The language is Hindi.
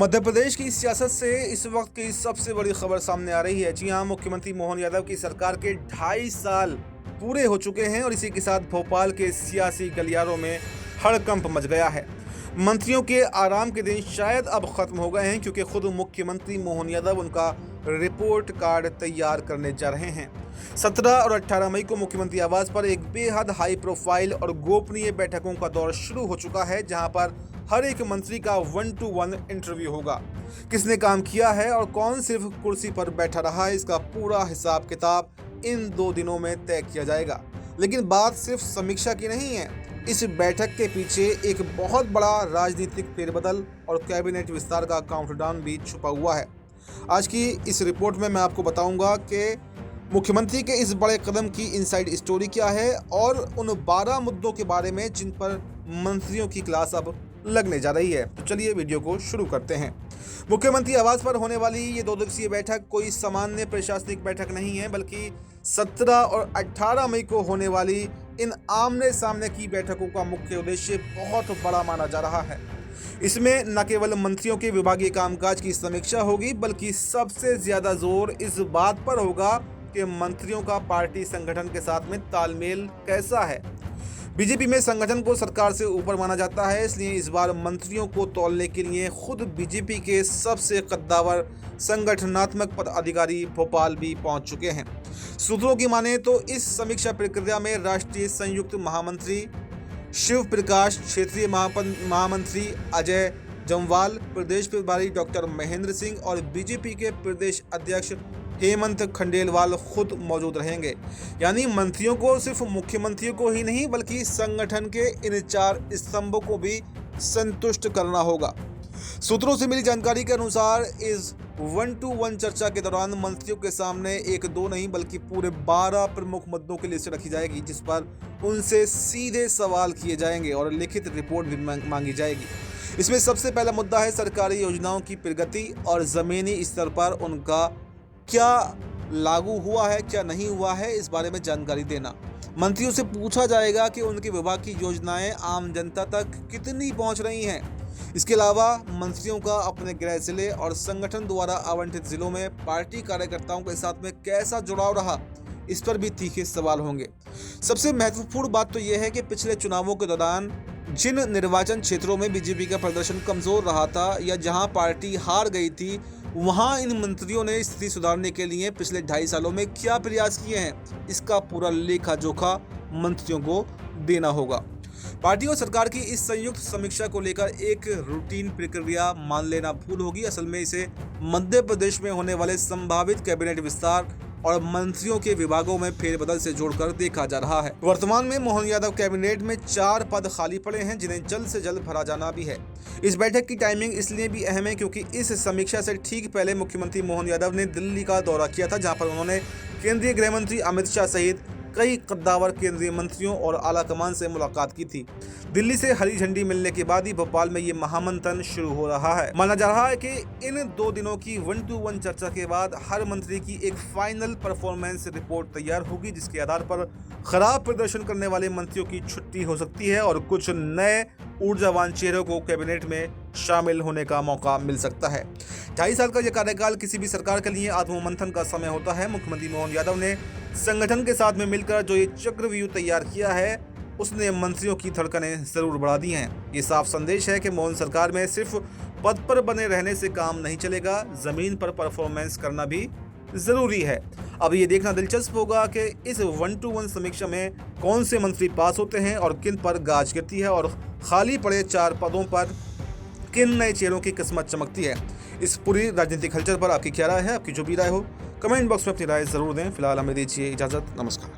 मध्य प्रदेश की सियासत से इस वक्त की सबसे बड़ी खबर सामने आ रही है। जी हां, मुख्यमंत्री मोहन यादव की सरकार के 2.5 साल पूरे हो चुके हैं और इसी के साथ भोपाल के सियासी गलियारों में हड़कंप मच गया है। मंत्रियों के आराम के दिन शायद अब खत्म हो गए हैं, क्योंकि खुद मुख्यमंत्री मोहन यादव उनका रिपोर्ट कार्ड तैयार करने जा रहे हैं। 17 और 18 मई को मुख्यमंत्री आवास पर एक बेहद हाई प्रोफाइल और गोपनीय बैठकों का दौर शुरू हो चुका है, जहां पर हर एक मंत्री का 1-to-1 इंटरव्यू होगा। किसने काम किया है और कौन सिर्फ कुर्सी पर बैठा रहा है, इसका पूरा हिसाब किताब इन 2 दिनों में तय किया जाएगा। लेकिन बात सिर्फ समीक्षा की नहीं है, इस बैठक के पीछे एक बहुत बड़ा राजनीतिक फेरबदल और कैबिनेट विस्तार का काउंटडाउन भी छुपा हुआ है। आज की इस रिपोर्ट में मैं आपको बताऊंगा कि मुख्यमंत्री के इस बड़े कदम की इनसाइड स्टोरी क्या है और उन 12 मुद्दों के बारे में जिन पर मंत्रियों की क्लास अब लगने जा रही है। तो चलिए वीडियो को शुरू करते हैं। मुख्यमंत्री आवास पर होने वाली ये 2 दिवसीय बैठक कोई सामान्य प्रशासनिक बैठक नहीं है, बल्कि 17 और 18 मई को होने वाली इन आमने सामने की बैठकों का मुख्य उद्देश्य बहुत बड़ा माना जा रहा है। इसमें न केवल मंत्रियों के विभागीय कामकाज की समीक्षा होगी, बल्कि सबसे ज्यादा जोर इस बात पर होगा कि मंत्रियों का पार्टी संगठन के साथ में तालमेल कैसा है। बीजेपी में संगठन को सरकार से ऊपर माना जाता है, इसलिए इस बार मंत्रियों को तौलने के लिए खुद बीजेपी के सबसे कद्दावर संगठनात्मक पदाधिकारी भोपाल भी पहुंच चुके हैं। सूत्रों की माने तो इस समीक्षा प्रक्रिया में राष्ट्रीय संयुक्त महामंत्री शिव प्रकाश, क्षेत्रीय महामंत्री अजय जम्वाल, प्रदेश प्रभारी डॉक्टर महेंद्र सिंह और बीजेपी के प्रदेश अध्यक्ष हेमंत खंडेलवाल खुद मौजूद रहेंगे। यानी मंत्रियों को सिर्फ मुख्यमंत्री को ही नहीं, बल्कि संगठन के इन 4 स्तंभों को भी संतुष्ट करना होगा। सूत्रों से मिली जानकारी के अनुसार इस 1-to-1 चर्चा के दौरान मंत्रियों के सामने 1-2 नहीं, बल्कि पूरे 12 प्रमुख मुद्दों की लिस्ट रखी जाएगी, जिस पर उनसे सीधे सवाल किए जाएंगे और लिखित रिपोर्ट भी मांगी जाएगी। इसमें सबसे पहला मुद्दा है सरकारी योजनाओं की प्रगति और जमीनी स्तर पर उनका क्या लागू हुआ है, क्या नहीं हुआ है, इस बारे में जानकारी देना। मंत्रियों से पूछा जाएगा कि उनके विभाग की योजनाएं आम जनता तक कितनी पहुंच रही हैं। इसके अलावा मंत्रियों का अपने गृह जिले और संगठन द्वारा आवंटित जिलों में पार्टी कार्यकर्ताओं के साथ में कैसा जुड़ाव रहा, इस पर भी तीखे सवाल होंगे। सबसे महत्वपूर्ण बात तो यह है कि पिछले चुनावों के दौरान जिन निर्वाचन क्षेत्रों में बीजेपी का प्रदर्शन कमजोर रहा था या जहां पार्टी हार गई थी, वहां इन मंत्रियों ने स्थिति सुधारने के लिए पिछले 2.5 सालों में क्या प्रयास किए हैं, इसका पूरा लेखा जोखा मंत्रियों को देना होगा। पार्टी और सरकार की इस संयुक्त समीक्षा को लेकर एक रूटीन प्रक्रिया मान लेना भूल होगी। असल में इसे मध्य प्रदेश में होने वाले संभावित कैबिनेट विस्तार और मंत्रियों के विभागों में फेरबदल से जोड़कर देखा जा रहा है। वर्तमान में मोहन यादव कैबिनेट में 4 पद खाली पड़े हैं, जिन्हें जल्द से जल्द भरा जाना भी है। इस बैठक की टाइमिंग इसलिए भी अहम है क्योंकि इस समीक्षा से ठीक पहले मुख्यमंत्री मोहन यादव ने दिल्ली का दौरा किया था, जहां पर उन्होंने केंद्रीय गृह मंत्री अमित शाह सहित कई कद्दावर केंद्रीय मंत्रियों और आला कमान से मुलाकात की थी। दिल्ली से हरी झंडी मिलने के बाद ही भोपाल में ये महामंथन शुरू हो रहा है। माना जा रहा है कि इन 2 दिनों की 1-to-1 चर्चा के बाद हर मंत्री की एक फाइनल परफॉर्मेंस रिपोर्ट तैयार होगी, जिसके आधार पर खराब प्रदर्शन करने वाले मंत्रियों की छुट्टी हो सकती है और कुछ नए ऊर्जावान चेहरों को कैबिनेट में शामिल होने का मौका मिल सकता है। 2.5 साल का यह कार्यकाल किसी भी सरकार के लिए आत्ममंथन का समय होता है। मुख्यमंत्री मोहन यादव ने संगठन के साथ में मिलकर जो ये चक्रव्यूह तैयार किया है, उसने मंत्रियों की धड़कनें जरूर बढ़ा दी हैं। ये साफ संदेश है कि मोहन सरकार में सिर्फ पद पर बने रहने से काम नहीं चलेगा, जमीन पर परफॉर्मेंस करना भी जरूरी है। अब ये देखना दिलचस्प होगा कि इस 1-to-1 समीक्षा में कौन से मंत्री पास होते हैं और किन पर गाज गिरती है और खाली पड़े 4 पदों पर किन नए चेहरों की किस्मत चमकती है। इस पूरी राजनीतिक हलचल पर आपकी क्या राय है? आपकी जो भी राय हो कमेंट बॉक्स में अपनी राय जरूर दें। फिलहाल हमें दीजिए इजाजत। नमस्कार।